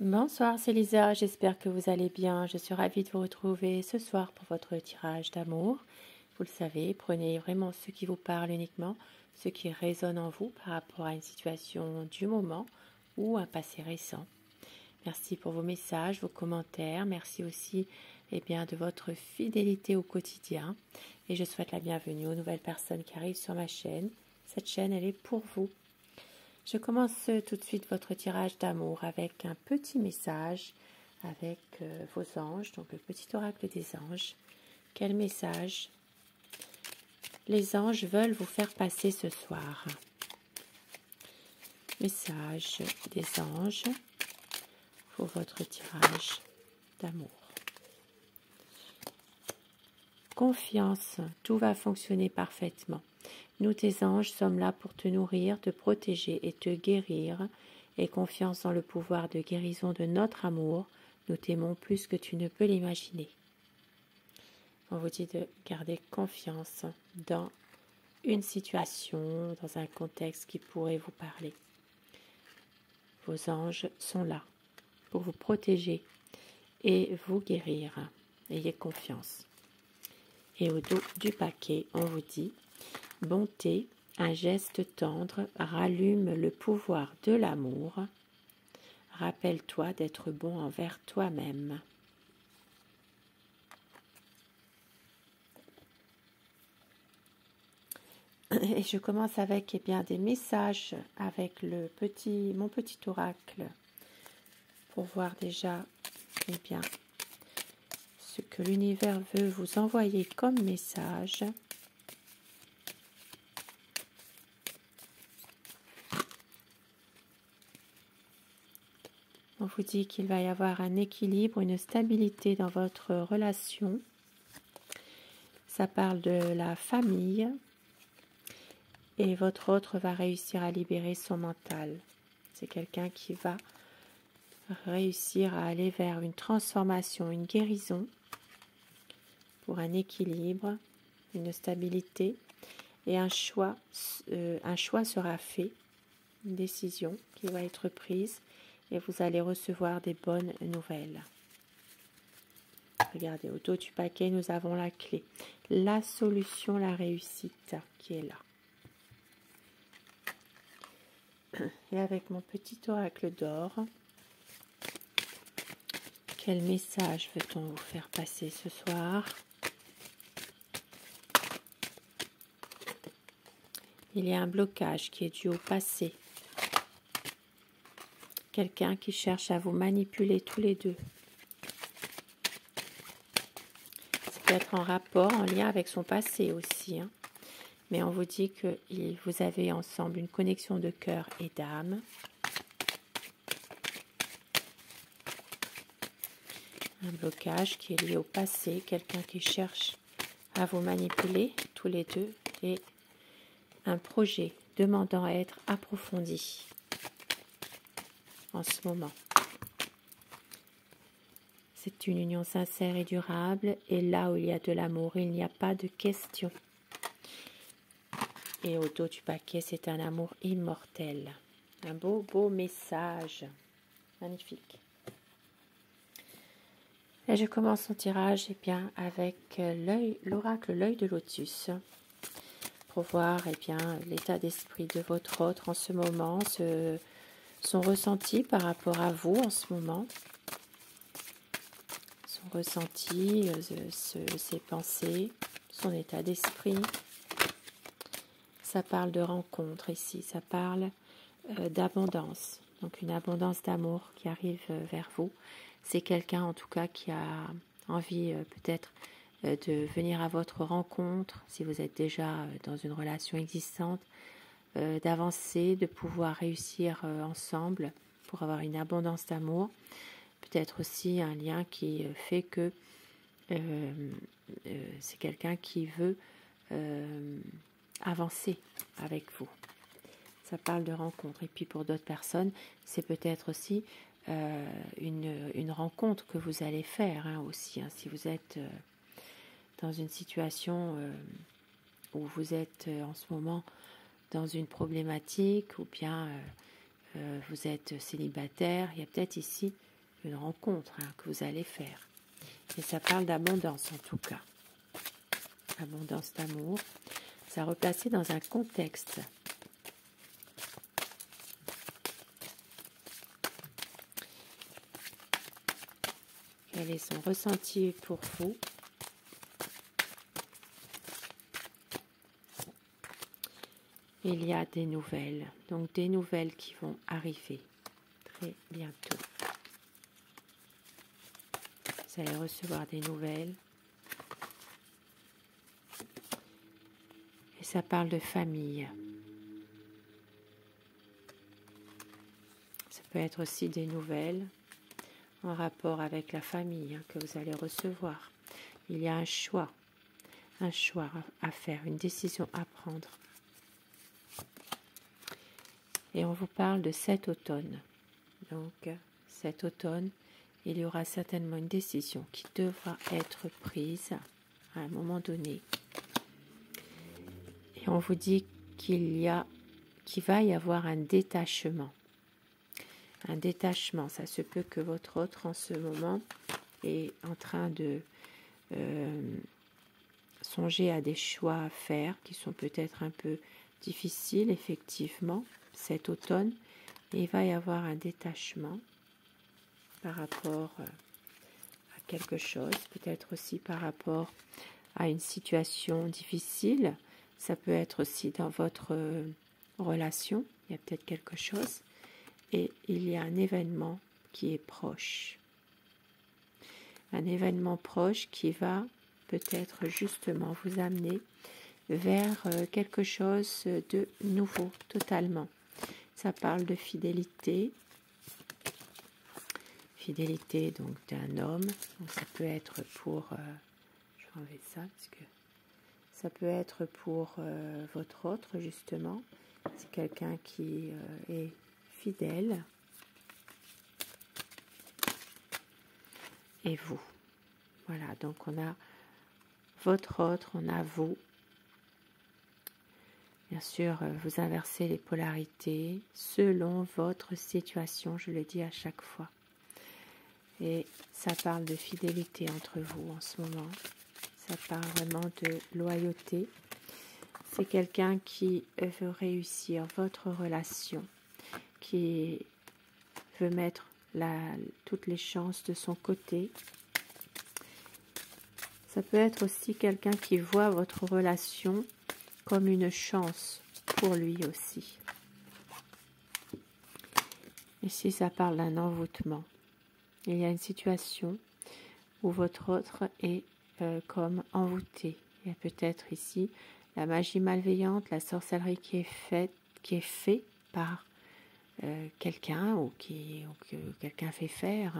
Bonsoir, c'est Lisa, j'espère que vous allez bien. Je suis ravie de vous retrouver ce soir pour votre tirage d'amour. Vous le savez, prenez vraiment ce qui vous parle uniquement, ce qui résonne en vous par rapport à une situation du moment ou un passé récent. Merci pour vos messages, vos commentaires. Merci aussi de votre fidélité au quotidien. Et je souhaite la bienvenue aux nouvelles personnes qui arrivent sur ma chaîne. Cette chaîne, elle est pour vous. Je commence tout de suite votre tirage d'amour avec un petit message avec vos anges, donc le petit oracle des anges. Quel message les anges veulent vous faire passer ce soir? Message des anges pour votre tirage d'amour. Confiance, tout va fonctionner parfaitement. Nous, tes anges, sommes là pour te nourrir, te protéger et te guérir. Et confiance dans le pouvoir de guérison de notre amour. Nous t'aimons plus que tu ne peux l'imaginer. On vous dit de garder confiance dans une situation, dans un contexte qui pourrait vous parler. Vos anges sont là pour vous protéger et vous guérir. Ayez confiance. Et au dos du paquet, on vous dit: bonté, un geste tendre rallume le pouvoir de l'amour. Rappelle-toi d'être bon envers toi-même. Et je commence avec des messages avec mon petit oracle pour voir déjà ce que l'univers veut vous envoyer comme message. On vous dit qu'il va y avoir un équilibre, une stabilité dans votre relation. Ça parle de la famille. Et votre autre va réussir à libérer son mental. C'est quelqu'un qui va réussir à aller vers une transformation, une guérison, pour un équilibre, une stabilité. Et un choix sera fait, une décision qui va être prise. Et vous allez recevoir des bonnes nouvelles. Regardez, au dos du paquet, nous avons la clé. La solution, la réussite qui est là. Et avec mon petit oracle d'or, quel message veut-on vous faire passer ce soir? Il y a un blocage qui est dû au passé. Quelqu'un qui cherche à vous manipuler tous les deux. Ça peut être en rapport, en lien avec son passé aussi. Mais on vous dit que vous avez ensemble une connexion de cœur et d'âme. Un blocage qui est lié au passé, quelqu'un qui cherche à vous manipuler tous les deux et un projet demandant à être approfondi en ce moment. C'est une union sincère et durable et là où il y a de l'amour, il n'y a pas de question. Et au dos du paquet, c'est un amour immortel. Un beau, beau message. Magnifique. Et je commence mon tirage avec l'oracle l'œil de lotus pour voir l'état d'esprit de votre autre en ce moment, son ressenti par rapport à vous en ce moment, son ressenti, ses pensées, son état d'esprit. Ça parle de rencontre ici, ça parle d'abondance, donc une abondance d'amour qui arrive vers vous. C'est quelqu'un en tout cas qui a envie peut-être de venir à votre rencontre, si vous êtes déjà dans une relation existante, d'avancer, de pouvoir réussir ensemble pour avoir une abondance d'amour. Peut-être aussi un lien qui fait que c'est quelqu'un qui veut avancer avec vous. Ça parle de rencontre. Et puis pour d'autres personnes, c'est peut-être aussi une rencontre que vous allez faire aussi. Si vous êtes dans une situation où vous êtes en ce moment dans une problématique ou bien vous êtes célibataire, il y a peut-être ici une rencontre que vous allez faire. Et ça parle d'abondance en tout cas. Abondance d'amour. Ça replacé dans un contexte. Quel est son ressenti pour vous? Il y a des nouvelles, donc des nouvelles qui vont arriver très bientôt. Vous allez recevoir des nouvelles. Et ça parle de famille. Ça peut être aussi des nouvelles en rapport avec la famille que vous allez recevoir. Il y a un choix à faire, une décision à prendre. Et on vous parle de cet automne. Donc, cet automne, il y aura certainement une décision qui devra être prise à un moment donné. Et on vous dit qu'il va y avoir un détachement. Un détachement, ça se peut que votre autre en ce moment est en train de songer à des choix à faire qui sont peut-être un peu difficiles, effectivement, cet automne. Et il va y avoir un détachement par rapport à quelque chose, peut-être aussi par rapport à une situation difficile. Ça peut être aussi dans votre relation, il y a peut-être quelque chose. Et il y a un événement qui est proche. Un événement proche qui va peut-être justement vous amener vers quelque chose de nouveau, totalement. Ça parle de fidélité. Fidélité donc d'un homme. Donc, ça peut être pour... je vais enlever ça parce que ça peut être pour votre autre justement. C'est quelqu'un qui est fidèle. Et vous. Voilà, donc on a votre autre, on a vous. Bien sûr, vous inversez les polarités selon votre situation, je le dis à chaque fois. Et ça parle de fidélité entre vous en ce moment. Ça parle vraiment de loyauté. C'est quelqu'un qui veut réussir votre relation, qui veut mettre toutes les chances de son côté. Ça peut être aussi quelqu'un qui voit votre relation comme une chance pour lui aussi. Ici, ça parle d'un envoûtement. Il y a une situation où votre autre est comme envoûté. Il y a peut-être ici la magie malveillante, la sorcellerie qui est faite par quelqu'un ou que quelqu'un fait faire.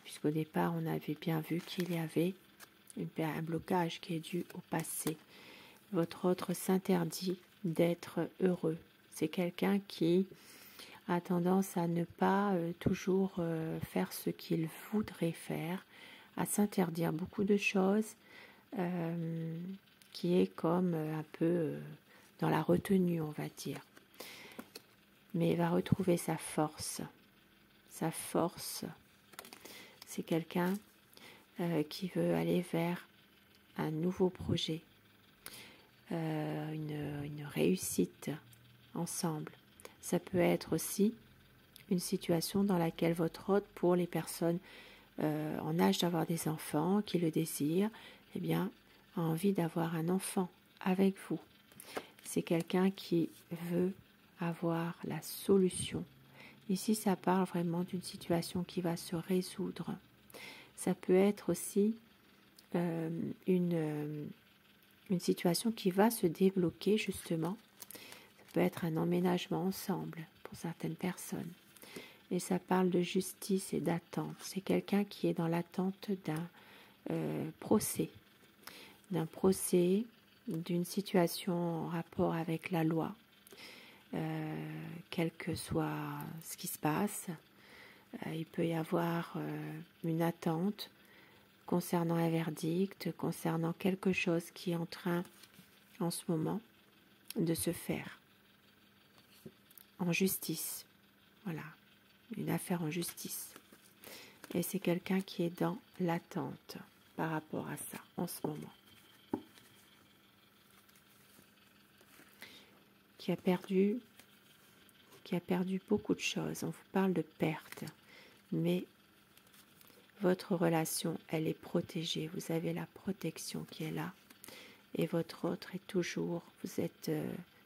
Puisqu'au départ, on avait bien vu qu'il y avait un blocage qui est dû au passé. Votre autre s'interdit d'être heureux. C'est quelqu'un qui a tendance à ne pas toujours faire ce qu'il voudrait faire, à s'interdire beaucoup de choses, qui est comme un peu dans la retenue, on va dire. Mais il va retrouver sa force. Sa force, c'est quelqu'un qui veut aller vers un nouveau projet, une réussite ensemble. Ça peut être aussi une situation dans laquelle votre hôte, pour les personnes en âge d'avoir des enfants, qui le désirent, eh bien, a envie d'avoir un enfant avec vous. C'est quelqu'un qui veut avoir la solution. Ici, ça parle vraiment d'une situation qui va se résoudre. Ça peut être aussi une situation qui va se débloquer, justement. Ça peut être un emménagement ensemble pour certaines personnes. Et ça parle de justice et d'attente. C'est quelqu'un qui est dans l'attente d'un procès. D'un procès, d'une situation en rapport avec la loi. Quel que soit ce qui se passe, il peut y avoir une attente concernant un verdict, concernant quelque chose qui est en train, en ce moment, de se faire. En justice. Voilà. Une affaire en justice. Et c'est quelqu'un qui est dans l'attente par rapport à ça en ce moment. Qui a perdu beaucoup de choses. On vous parle de perte, mais votre relation, elle est protégée. Vous avez la protection qui est là. Et votre autre est toujours, vous êtes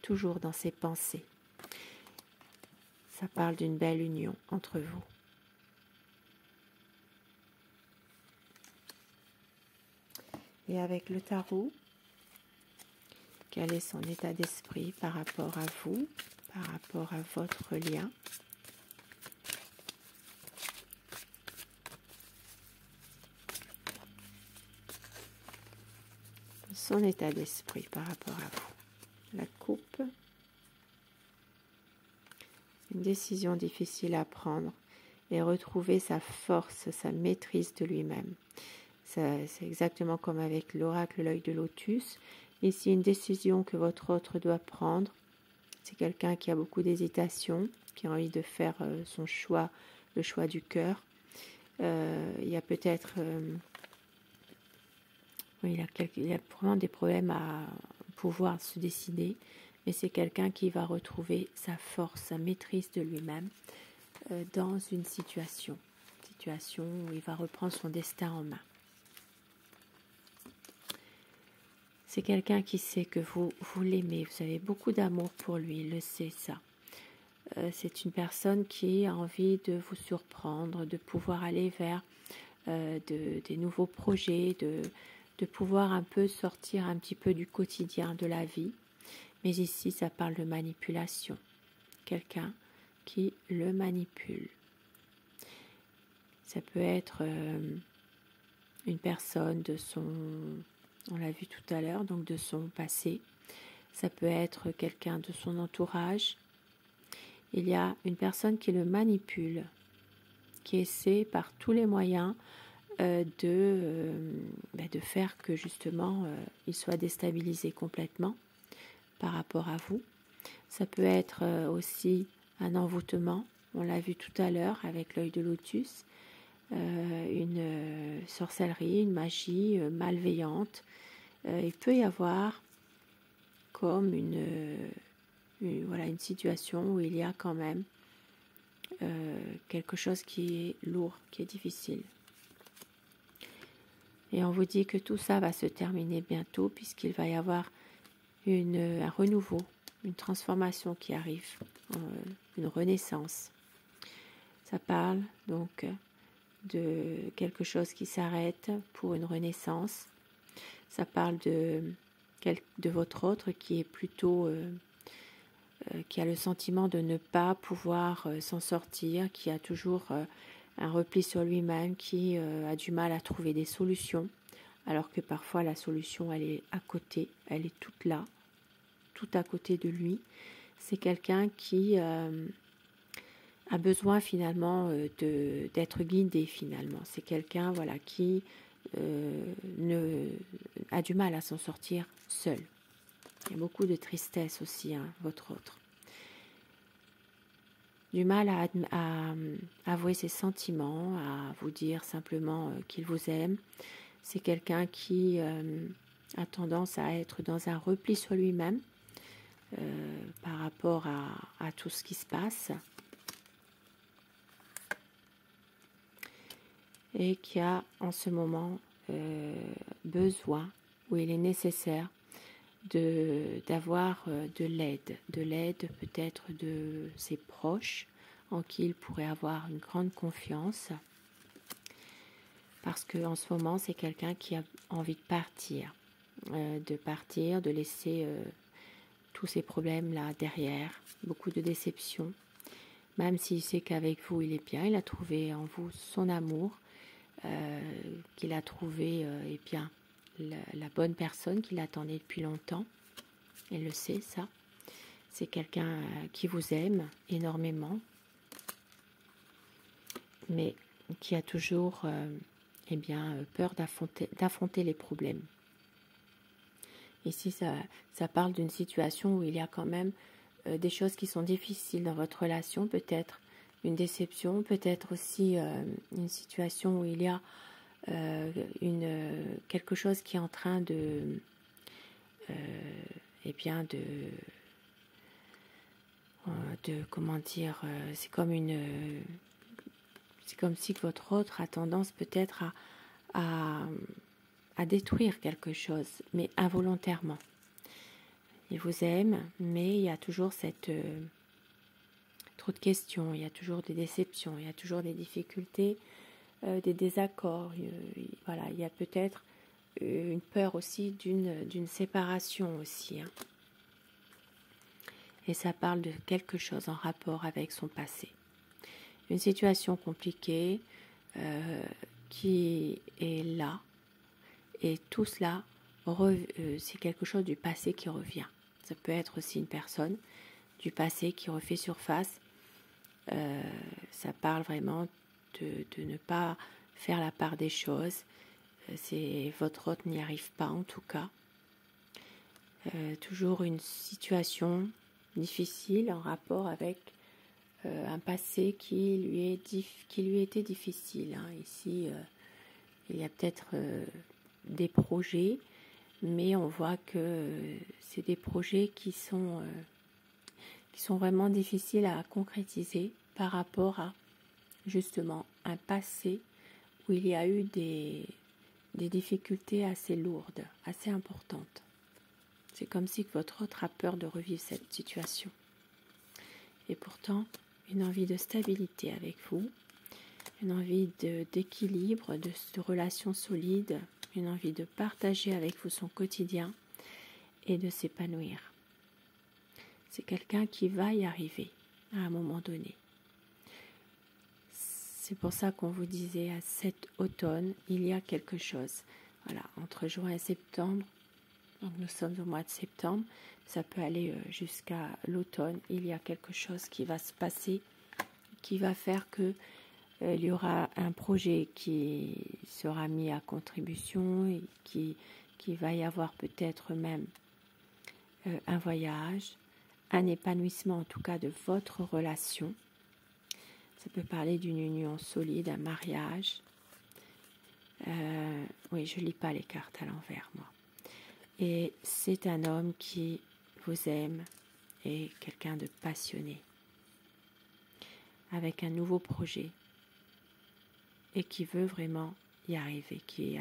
toujours dans ses pensées. Ça parle d'une belle union entre vous. Et avec le tarot, quel est son état d'esprit par rapport à vous, par rapport à votre lien? Son état d'esprit par rapport à vous. La coupe. Une décision difficile à prendre et retrouver sa force, sa maîtrise de lui-même. C'est exactement comme avec l'oracle, l'œil de lotus. Ici, une décision que votre autre doit prendre. C'est quelqu'un qui a beaucoup d'hésitation, qui a envie de faire son choix, le choix du cœur. Il y a peut-être... il y a vraiment des problèmes à pouvoir se décider, mais c'est quelqu'un qui va retrouver sa force, sa maîtrise de lui-même dans une situation où il va reprendre son destin en main. C'est quelqu'un qui sait que vous l'aimez, vous avez beaucoup d'amour pour lui, il le sait ça. C'est une personne qui a envie de vous surprendre, de pouvoir aller vers des nouveaux projets, de pouvoir un peu sortir un petit peu du quotidien de la vie. Mais ici, ça parle de manipulation. Quelqu'un qui le manipule. Ça peut être une personne de son... On l'a vu tout à l'heure, donc de son passé. Ça peut être quelqu'un de son entourage. Il y a une personne qui le manipule, qui essaie par tous les moyens de faire que justement il soit déstabilisé complètement par rapport à vous. Ça peut être aussi un envoûtement, on l'a vu tout à l'heure avec l'œil de lotus, une sorcellerie, une magie malveillante. Il peut y avoir comme une situation où il y a quand même quelque chose qui est lourd, qui est difficile. Et on vous dit que tout ça va se terminer bientôt puisqu'il va y avoir un renouveau, une transformation qui arrive, une renaissance. Ça parle donc de quelque chose qui s'arrête pour une renaissance. Ça parle de votre autre qui est plutôt qui a le sentiment de ne pas pouvoir s'en sortir, qui a toujours un repli sur lui-même, qui a du mal à trouver des solutions, alors que parfois la solution elle est à côté, elle est toute là, tout à côté de lui. C'est quelqu'un qui a besoin finalement d'être guidé finalement. C'est quelqu'un qui a du mal à s'en sortir seul. Il y a beaucoup de tristesse aussi, votre autre. Du mal à avouer ses sentiments, à vous dire simplement qu'il vous aime. C'est quelqu'un qui a tendance à être dans un repli sur lui-même par rapport à tout ce qui se passe. Et qui a en ce moment besoin, où il est nécessaire d'avoir de l'aide peut-être de ses proches en qui il pourrait avoir une grande confiance, parce qu'en ce moment c'est quelqu'un qui a envie de partir, de laisser tous ces problèmes là derrière, beaucoup de déceptions, même s'il sait qu'avec vous il est bien, il a trouvé en vous son amour, qu'il a trouvé la bonne personne qu'il attendait depuis longtemps. Il le sait, ça. C'est quelqu'un qui vous aime énormément, mais qui a toujours peur d'affronter les problèmes. Ici, ça parle d'une situation où il y a quand même des choses qui sont difficiles dans votre relation, peut-être une déception, peut-être aussi une situation où il y a quelque chose qui est en train eh bien comment dire, c'est comme si votre autre a tendance peut-être à détruire quelque chose, mais involontairement. Il vous aime, mais il y a toujours trop de questions, il y a toujours des déceptions, il y a toujours des difficultés, des désaccords. Voilà, il y a peut-être une peur aussi d'une séparation aussi. Hein. Et ça parle de quelque chose en rapport avec son passé. Une situation compliquée qui est là, et tout cela, c'est quelque chose du passé qui revient. Ça peut être aussi une personne du passé qui refait surface. Ça parle vraiment de ne pas faire la part des choses. Votre hôte n'y arrive pas en tout cas. Toujours une situation difficile en rapport avec un passé qui lui était difficile. Hein. Ici, il y a peut-être des projets, mais on voit que c'est des projets qui sont vraiment difficiles à concrétiser par rapport à justement un passé où il y a eu des difficultés assez lourdes, assez importantes. C'est comme si votre autre a peur de revivre cette situation. Et pourtant, une envie de stabilité avec vous, une envie d'équilibre, de relations solides, une envie de partager avec vous son quotidien et de s'épanouir. C'est quelqu'un qui va y arriver à un moment donné. C'est pour ça qu'on vous disait à cet automne, il y a quelque chose. Voilà, entre juin et septembre, donc nous sommes au mois de septembre, ça peut aller jusqu'à l'automne, il y a quelque chose qui va se passer, qui va faire que il y aura un projet qui sera mis à contribution et qui va y avoir peut-être même un voyage, un épanouissement en tout cas de votre relation. Ça peut parler d'une union solide, un mariage. Oui, je ne lis pas les cartes à l'envers, moi. Et c'est un homme qui vous aime et quelqu'un de passionné, avec un nouveau projet et qui veut vraiment y arriver, qui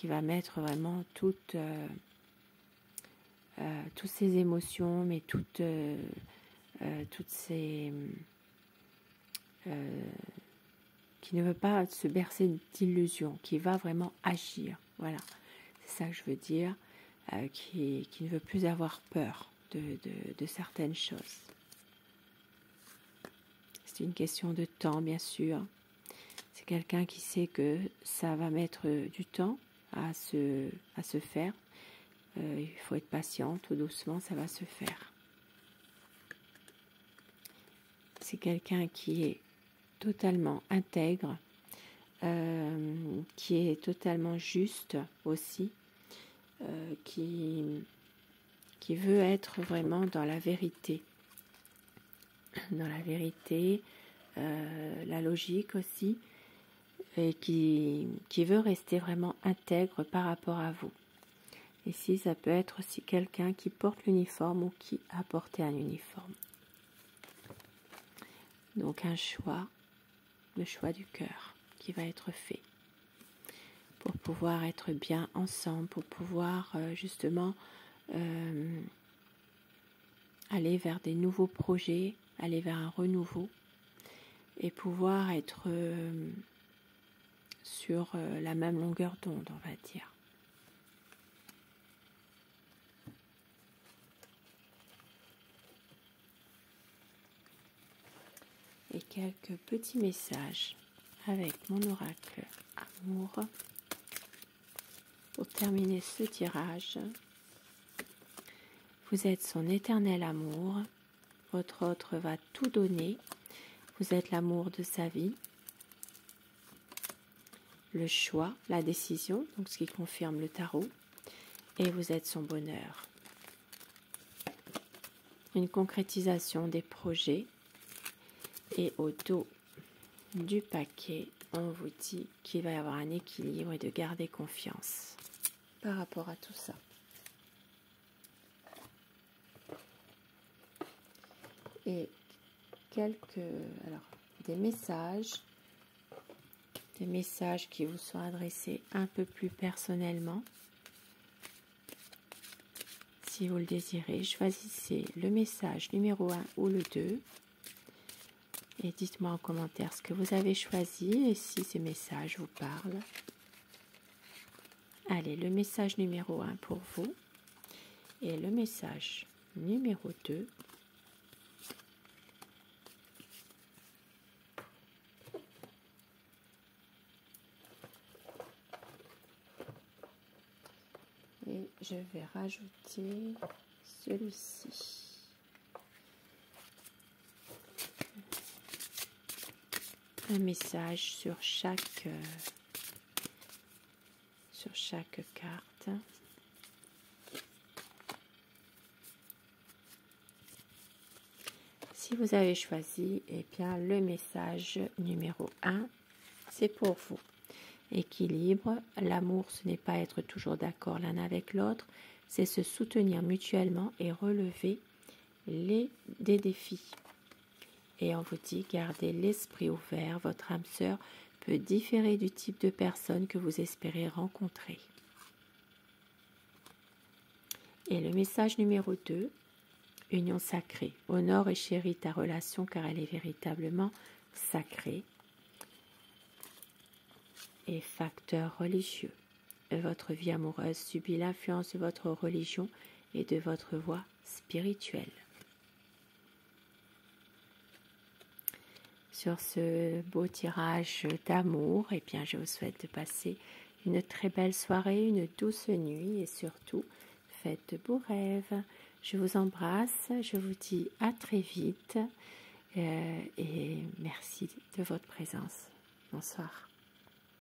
va mettre vraiment toutes ses émotions, mais toutes ces... qui ne veut pas se bercer d'illusions, qui va vraiment agir. Voilà, c'est ça que je veux dire, qui ne veut plus avoir peur de certaines choses. C'est une question de temps, bien sûr. C'est quelqu'un qui sait que ça va mettre du temps à se faire. Il faut être patient, tout doucement, ça va se faire. C'est quelqu'un qui est totalement intègre, qui est totalement juste aussi, qui veut être vraiment dans la vérité. Dans la vérité, la logique aussi, et qui veut rester vraiment intègre par rapport à vous. Ici, ça peut être aussi quelqu'un qui porte l'uniforme ou qui a porté un uniforme. Donc un choix, le choix du cœur qui va être fait pour pouvoir être bien ensemble, pour pouvoir justement aller vers des nouveaux projets, aller vers un renouveau et pouvoir être sur la même longueur d'onde, on va dire. Et quelques petits messages avec mon oracle amour pour terminer ce tirage. Vous êtes son éternel amour, votre autre va tout donner, vous êtes l'amour de sa vie, le choix, la décision, donc ce qui confirme le tarot, et vous êtes son bonheur. Une concrétisation des projets, Et au dos du paquet, on vous dit qu'il va y avoir un équilibre et de garder confiance par rapport à tout ça. Et des messages qui vous sont adressés un peu plus personnellement. Si vous le désirez, choisissez le message numéro 1 ou le 2 et dites-moi en commentaire ce que vous avez choisi et si ces messages vous parlent. Allez, le message numéro 1 pour vous et le message numéro 2. Et je vais rajouter celui-ci. Un message sur chaque carte. Si vous avez choisi, eh bien, le message numéro 1, c'est pour vous. Équilibre, l'amour, ce n'est pas être toujours d'accord l'un avec l'autre, c'est se soutenir mutuellement et relever des défis. Et on vous dit, gardez l'esprit ouvert, votre âme sœur peut différer du type de personne que vous espérez rencontrer. Et le message numéro 2, union sacrée. Honore et chéris ta relation car elle est véritablement sacrée. Et facteur religieux. Votre vie amoureuse subit l'influence de votre religion et de votre voie spirituelle. Sur ce beau tirage d'amour, eh bien, je vous souhaite de passer une très belle soirée, une douce nuit et surtout, faites de beaux rêves. Je vous embrasse, je vous dis à très vite et merci de votre présence. Bonsoir.